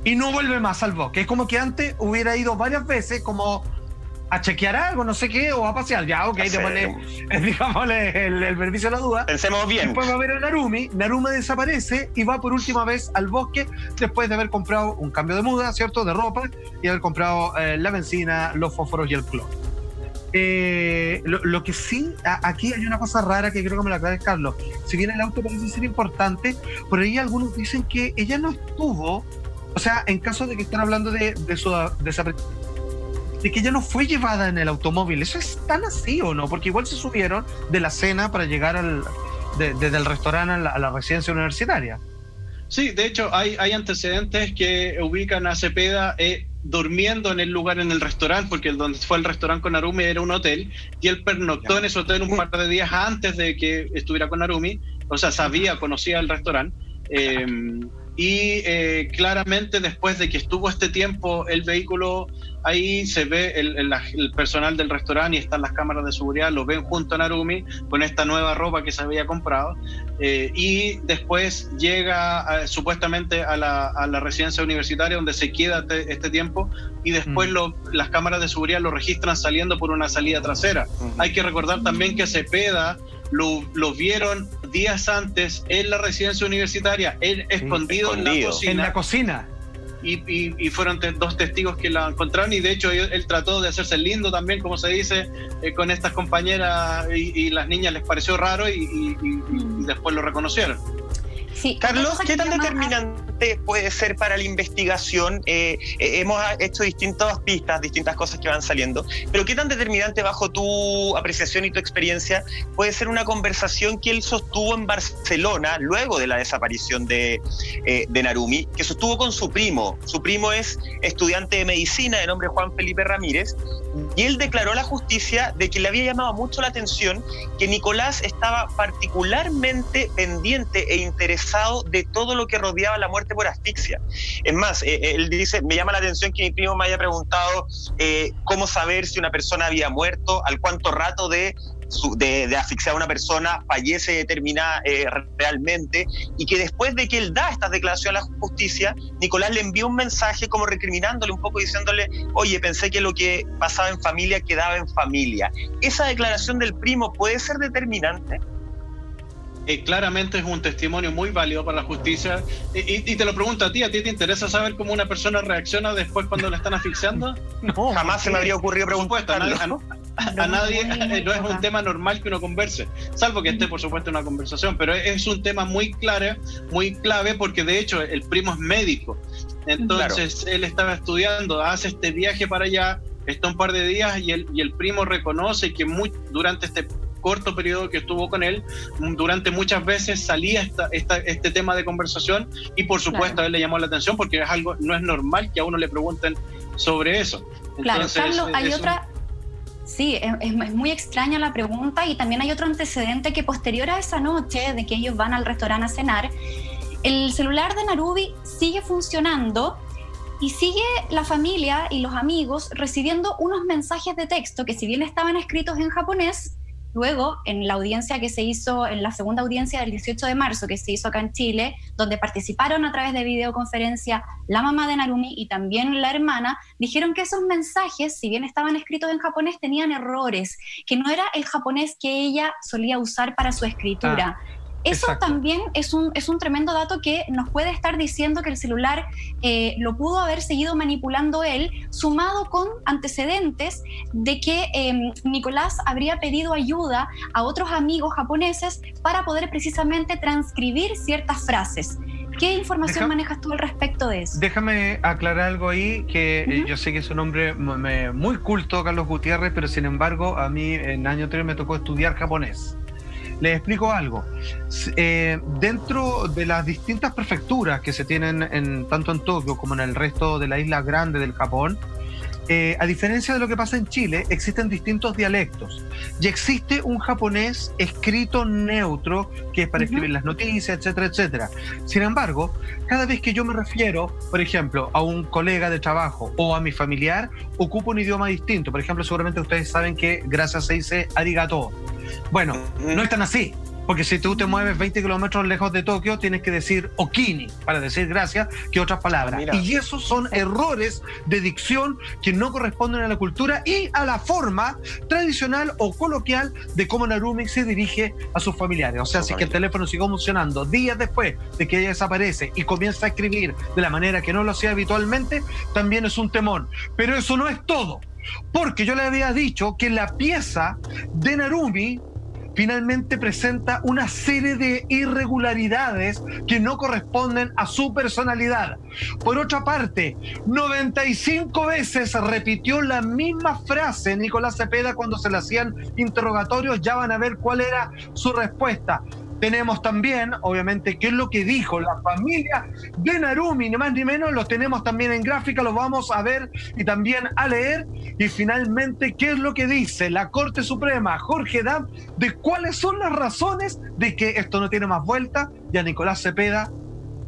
Y no vuelve más al bosque. Es como que antes hubiera ido varias veces, como a chequear algo, no sé qué, o a pasear. Ya, ok, digámosle el beneficio de la duda. Pensemos bien. Después va a ver a Narumi desaparece y va por última vez al bosque después de haber comprado un cambio de muda, ¿cierto? De ropa, y haber comprado la benzina, los fósforos y el cloro. Lo que sí, aquí hay una cosa rara que creo que me la aclara Carlos. Si bien el auto parece ser importante, por ahí algunos dicen que ella no estuvo, o sea, en caso de que estén hablando de su desaparición, de que ella no fue llevada en el automóvil. ¿Eso es tan así o no? Porque igual se subieron de la cena para llegar desde el restaurante a la residencia universitaria. Sí, de hecho hay antecedentes que ubican a Cepeda durmiendo en el lugar, en el restaurante, porque donde fue el restaurante con Narumi era un hotel, y él pernoctó en ese hotel un par de días antes de que estuviera con Narumi, o sea, conocía el restaurante. Claramente después de que estuvo este tiempo el vehículo ahí, se ve el personal del restaurante y están las cámaras de seguridad, lo ven junto a Narumi con esta nueva ropa que se había comprado, y después llega supuestamente a la residencia universitaria donde se queda este tiempo, y después las cámaras de seguridad lo registran saliendo por una salida trasera. Hay que recordar también que Cepeda lo vieron días antes en la residencia universitaria, escondido en la cocina. En la cocina. Y fueron dos testigos que la encontraron, y de hecho él trató de hacerse lindo también, como se dice, con estas compañeras, y las niñas les pareció raro y después lo reconocieron. Sí, Carlos, ¿qué tan determinante puede ser para la investigación? Hemos hecho distintas pistas, distintas cosas que van saliendo, pero ¿qué tan determinante, bajo tu apreciación y tu experiencia, puede ser una conversación que él sostuvo en Barcelona luego de la desaparición de Narumi, que sostuvo con su primo? Su primo es estudiante de medicina de nombre Juan Felipe Ramírez, y él declaró a la justicia de que le había llamado mucho la atención que Nicolás estaba particularmente pendiente e interesado de todo lo que rodeaba la muerte por asfixia. Es más, él dice, me llama la atención que mi primo me haya preguntado cómo saber si una persona había muerto, al cuánto rato de asfixiar a una persona fallece determinada realmente, y que después de que él da estas declaraciones a la justicia, Nicolás le envió un mensaje como recriminándole un poco, diciéndole, oye, pensé que lo que pasaba en familia quedaba en familia. ¿Esa declaración del primo puede ser determinante? Claramente es un testimonio muy válido para la justicia, y te lo pregunto a ti te interesa saber cómo una persona reacciona después cuando la están asfixiando? No, jamás se me habría ocurrido preguntarlo. A nadie no es un tema normal que uno converse, salvo que esté por supuesto en una conversación, pero es un tema muy clave, porque de hecho el primo es médico, entonces él estaba estudiando, hace este viaje para allá, está un par de días, y el primo reconoce que durante este corto periodo que estuvo con él, durante muchas veces salía este tema de conversación, y por supuesto a él le llamó la atención porque es algo, no es normal que a uno le pregunten sobre eso. Entonces, claro, Carlos, hay otra... Sí, es muy extraña la pregunta, y también hay otro antecedente que posterior a esa noche de que ellos van al restaurante a cenar, el celular de Narumi sigue funcionando y sigue la familia y los amigos recibiendo unos mensajes de texto que, si bien estaban escritos en japonés, luego en la audiencia que se hizo, en la segunda audiencia del 18 de marzo que se hizo acá en Chile, donde participaron a través de videoconferencia la mamá de Narumi y también la hermana, dijeron que esos mensajes, si bien estaban escritos en japonés, tenían errores, que no era el japonés que ella solía usar para su escritura. Eso exacto. También es un tremendo dato que nos puede estar diciendo que el celular lo pudo haber seguido manipulando él, sumado con antecedentes de que Nicolás habría pedido ayuda a otros amigos japoneses para poder precisamente transcribir ciertas frases. ¿Qué información manejas tú al respecto de eso? Déjame aclarar algo ahí, que yo sé que es un hombre muy culto, Carlos Gutiérrez, pero sin embargo a mí en el año anterior me tocó estudiar japonés. Les explico algo. Dentro de las distintas prefecturas que se tienen tanto en Tokio como en el resto de la isla grande del Japón, a diferencia de lo que pasa en Chile, existen distintos dialectos y existe un japonés escrito neutro que es para escribir las noticias, etcétera, etcétera. Sin embargo, cada vez que yo me refiero, por ejemplo, a un colega de trabajo o a mi familiar, ocupo un idioma distinto. Por ejemplo, seguramente ustedes saben que gracias se dice arigato. Bueno, no es tan así. Porque si tú te mueves 20 kilómetros lejos de Tokio, tienes que decir okini para decir gracias que otras palabras. Y esos son errores de dicción que no corresponden a la cultura y a la forma tradicional o coloquial de cómo Narumi se dirige a sus familiares. O sea, si que el teléfono sigue funcionando días después de que ella desaparece y comienza a escribir de la manera que no lo hacía habitualmente, también es un temón. Pero eso no es todo. Porque yo le había dicho que la pieza de Narumi finalmente presenta una serie de irregularidades que no corresponden a su personalidad. Por otra parte, 95 veces repitió la misma frase Nicolás Cepeda cuando se le hacían interrogatorios. Ya van a ver cuál era su respuesta. Tenemos también, obviamente, qué es lo que dijo la familia de Narumi, ni más ni menos, los tenemos también en gráfica, los vamos a ver y también a leer. Y finalmente, qué es lo que dice la Corte Suprema, Jorge Damm, de cuáles son las razones de que esto no tiene más vuelta y a Nicolás Cepeda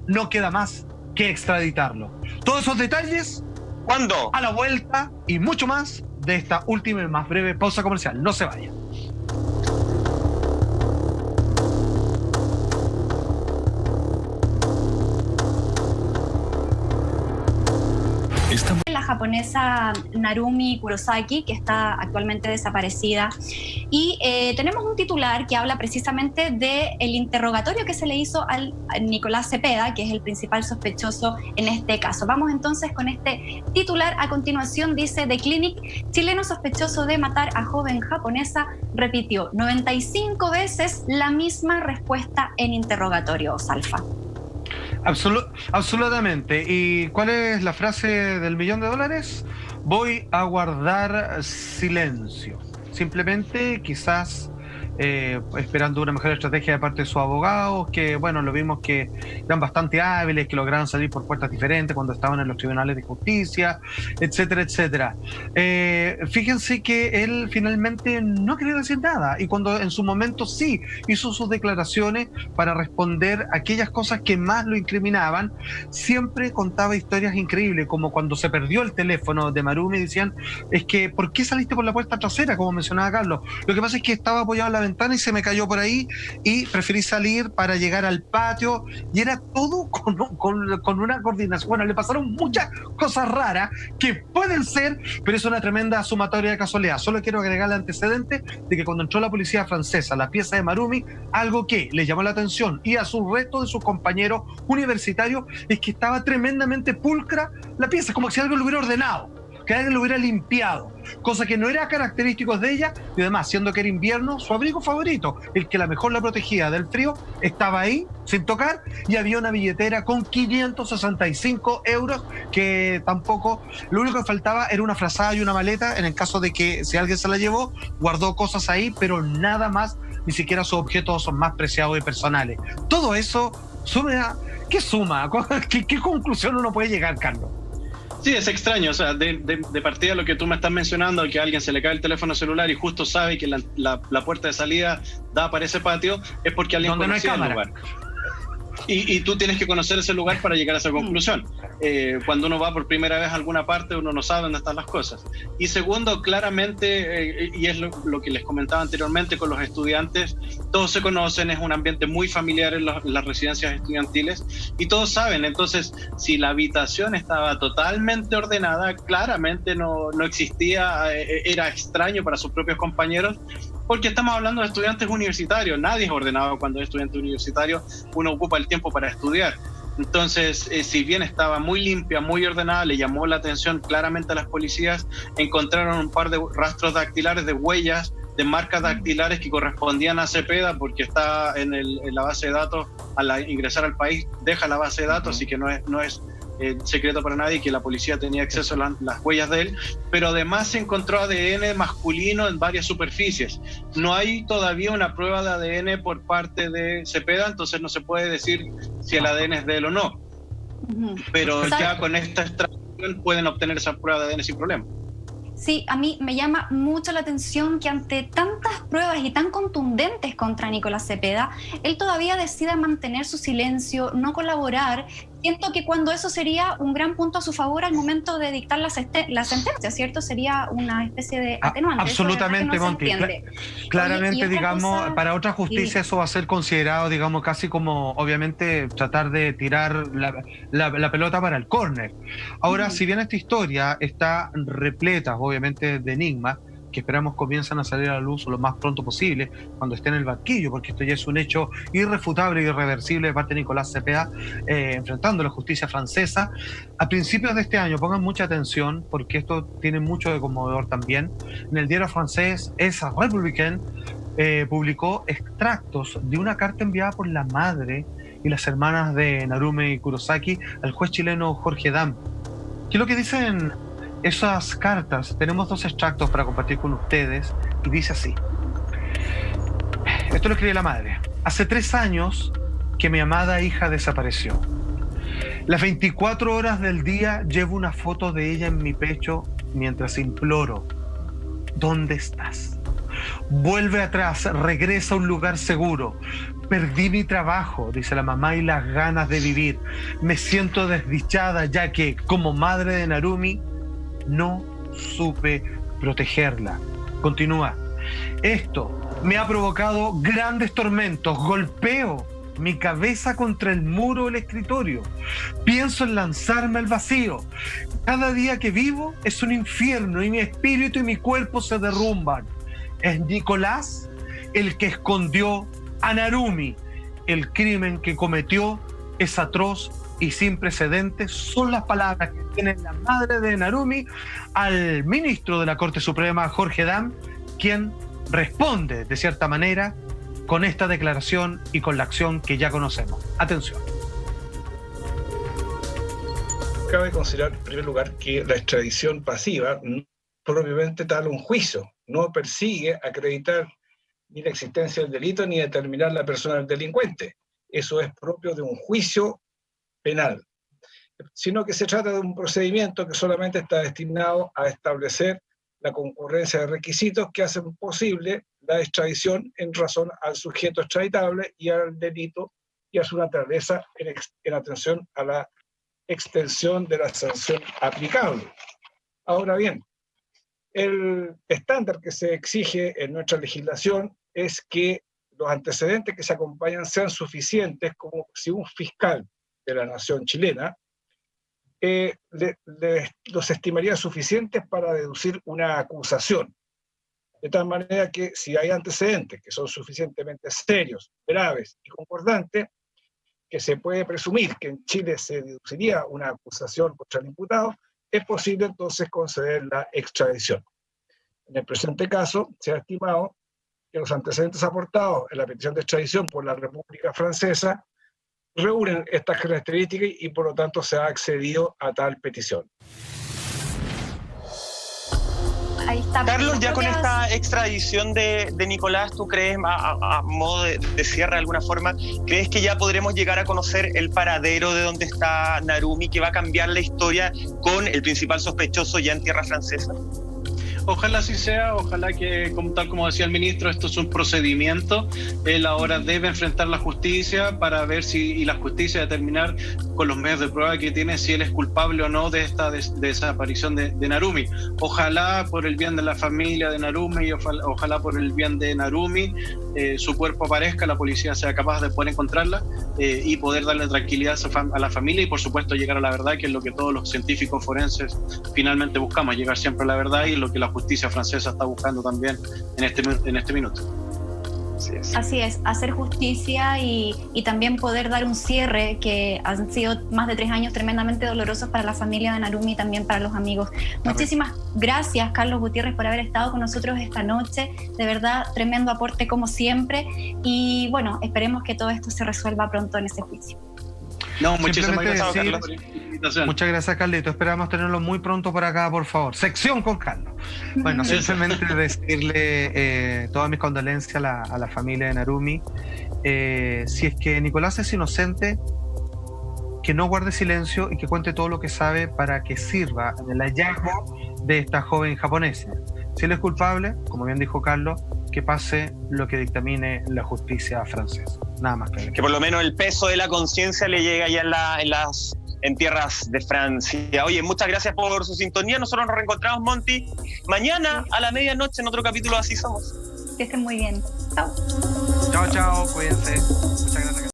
no queda más que extraditarlo. Todos esos detalles, ¿cuándo? A la vuelta y mucho más de esta última y más breve pausa comercial. No se vayan. La japonesa Narumi Kurosaki, que está actualmente desaparecida, y tenemos un titular que habla precisamente del interrogatorio que se le hizo a Nicolás Cepeda, que es el principal sospechoso en este caso. Vamos entonces con este titular. A continuación dice: The Clinic, chileno sospechoso de matar a joven japonesa, repitió 95 veces la misma respuesta en interrogatorio. Salfa. Absolutamente. ¿Y cuál es la frase del $1.000.000? Voy a guardar silencio. Simplemente, quizás esperando una mejor estrategia de parte de sus abogados, que bueno, lo vimos que eran bastante hábiles, que lograron salir por puertas diferentes cuando estaban en los tribunales de justicia, etcétera, etcétera. Fíjense que él finalmente no quería decir nada, y cuando en su momento sí hizo sus declaraciones para responder aquellas cosas que más lo incriminaban, siempre contaba historias increíbles, como cuando se perdió el teléfono de Narumi, decían, es que ¿por qué saliste por la puerta trasera? Como mencionaba Carlos, lo que pasa es que estaba apoyado en la ventana y se me cayó por ahí y preferí salir para llegar al patio, y era todo con una coordinación. Bueno, le pasaron muchas cosas raras que pueden ser, pero es una tremenda sumatoria de casualidad. Solo quiero agregar el antecedente de que cuando entró la policía francesa, la pieza de Narumi, algo que le llamó la atención y a su resto de sus compañeros universitarios es que estaba tremendamente pulcra la pieza, como si alguien lo hubiera ordenado, que alguien lo hubiera limpiado, cosa que no era característico de ella. Y además, siendo que era invierno, su abrigo favorito, el que la mejor la protegía del frío, estaba ahí sin tocar, y había una billetera con 565 euros que tampoco, lo único que faltaba era una frazada y una maleta en el caso de que si alguien se la llevó, guardó cosas ahí, pero nada más, ni siquiera sus objetos son más preciados y personales. Todo eso suma. ¿Qué suma? ¿Qué conclusión uno puede llegar, Carlos? Sí, es extraño, o sea, de partida lo que tú me estás mencionando, que a alguien se le cae el teléfono celular y justo sabe que la puerta de salida da para ese patio, es porque alguien conocía el lugar. Y tú tienes que conocer ese lugar para llegar a esa conclusión. Cuando uno va por primera vez a alguna parte, uno no sabe dónde están las cosas. Y segundo, claramente, y es lo que les comentaba anteriormente con los estudiantes, todos se conocen, es un ambiente muy familiar en las residencias estudiantiles y todos saben. Entonces, si la habitación estaba totalmente ordenada, claramente no existía, era extraño para sus propios compañeros, porque estamos hablando de estudiantes universitarios. Nadie es ordenado cuando es estudiante universitario, uno ocupa el tiempo para estudiar. Entonces, si bien estaba muy limpia, muy ordenada, le llamó la atención claramente a las policías. Encontraron un par de rastros dactilares, de huellas, de marcas dactilares que correspondían a Cepeda, porque está en la base de datos. Al ingresar al país deja la base de datos, así que no es secreto para nadie que la policía tenía acceso a las huellas de él, pero además se encontró ADN masculino en varias superficies. No hay todavía una prueba de ADN por parte de Cepeda, entonces no se puede decir si el ADN es de él o no. Pero ya con esta extracción pueden obtener esa prueba de ADN sin problema. Sí, a mí me llama mucho la atención que ante tantas pruebas y tan contundentes contra Nicolás Cepeda, él todavía decida mantener su silencio, no colaborar. Siento que cuando eso sería un gran punto a su favor al momento de dictar la sentencia, ¿cierto? Sería una especie de atenuante. Absolutamente, Monty. Claramente, digamos, para otra justicia eso va a ser considerado, digamos, casi como, obviamente, tratar de tirar la pelota para el córner. Ahora, si bien esta historia está repleta, obviamente, de enigmas, que esperamos comiencen a salir a la luz lo más pronto posible, cuando esté en el banquillo, porque esto ya es un hecho irrefutable e irreversible de parte de Nicolás Cepeda, enfrentando la justicia francesa. A principios de este año, pongan mucha atención, porque esto tiene mucho de conmovedor también, en el diario francés Es Républicain publicó extractos de una carta enviada por la madre y las hermanas de Narumi Kurosaki al juez chileno Jorge Dam. ¿Qué es lo que dicen esas cartas? Tenemos 2 extractos para compartir con ustedes y dice así. Esto lo escribe la madre. Hace 3 años que mi amada hija desapareció. Las 24 horas del día llevo una foto de ella en mi pecho mientras imploro: ¿dónde estás? Vuelve atrás, regresa a un lugar seguro. Perdí mi trabajo, dice la mamá, y las ganas de vivir. Me siento desdichada ya que, como madre de Narumi, no supe protegerla. Continúa. Esto me ha provocado grandes tormentos. Golpeo mi cabeza contra el muro del escritorio. Pienso en lanzarme al vacío. Cada día que vivo es un infierno y mi espíritu y mi cuerpo se derrumban. Es Nicolás el que escondió a Narumi. El crimen que cometió es atroz y sin precedentes. Son las palabras que tiene la madre de Narumi al ministro de la Corte Suprema, Jorge Dam, quien responde de cierta manera con esta declaración y con la acción que ya conocemos. Atención. Cabe considerar, en primer lugar, que la extradición pasiva no propiamente tal un juicio, no persigue acreditar ni la existencia del delito ni determinar la persona del delincuente. Eso es propio de un juicio penal, sino que se trata de un procedimiento que solamente está destinado a establecer la concurrencia de requisitos que hacen posible la extradición en razón al sujeto extraditable y al delito y a su naturaleza en atención a la extensión de la sanción aplicable. Ahora bien, el estándar que se exige en nuestra legislación es que los antecedentes que se acompañan sean suficientes, como si un fiscal de la nación chilena los estimaría suficientes para deducir una acusación. De tal manera que si hay antecedentes que son suficientemente serios, graves y concordantes, que se puede presumir que en Chile se deduciría una acusación contra el imputado, es posible entonces conceder la extradición. En el presente caso, se ha estimado que los antecedentes aportados en la petición de extradición por la República Francesa reúnen estas características y por lo tanto se ha accedido a tal petición. Ahí está. Carlos, ya con esta extradición de Nicolás, ¿tú crees, a modo de cierre de alguna forma, crees que ya podremos llegar a conocer el paradero de dónde está Narumi, que va a cambiar la historia con el principal sospechoso ya en tierra francesa? Ojalá así sea, ojalá que, tal como decía el ministro, esto es un procedimiento. Él ahora debe enfrentar la justicia para ver y la justicia determinar con los medios de prueba que tiene si él es culpable o no de esta desaparición de Narumi. Ojalá por el bien de la familia de Narumi y ojalá por el bien de Narumi su cuerpo aparezca, la policía sea capaz de poder encontrarla y poder darle tranquilidad a la familia y por supuesto llegar a la verdad, que es lo que todos los científicos forenses finalmente buscamos, llegar siempre a la verdad, y es lo que la justicia francesa está buscando también en este minuto. Así es, hacer justicia y también poder dar un cierre, que han sido más de 3 años tremendamente dolorosos para la familia de Narumi y también para los amigos. Muchísimas gracias, Carlos Gutiérrez, por haber estado con nosotros esta noche. De verdad, tremendo aporte como siempre. Y bueno, esperemos que todo esto se resuelva pronto en ese juicio. No, muchísimas Simplemente gracias, decir- Carlos, por la invitación. Muchas gracias, Carlito. Esperamos tenerlo muy pronto por acá, por favor. Sección con Carlos. Bueno, simplemente decirle todas mis condolencias a la familia de Narumi. Si es que Nicolás es inocente, que no guarde silencio y que cuente todo lo que sabe para que sirva en el hallazgo de esta joven japonesa. Si él es culpable, como bien dijo Carlos, que pase lo que dictamine la justicia francesa. Nada más que Que por lo menos el peso de la conciencia le llega ya en tierras de Francia. Oye, muchas gracias por su sintonía. Nosotros nos reencontramos, Monty, mañana a la medianoche en otro capítulo de Así Somos. Que estén muy bien. Chao. Chao, chao, cuídense. Muchas gracias.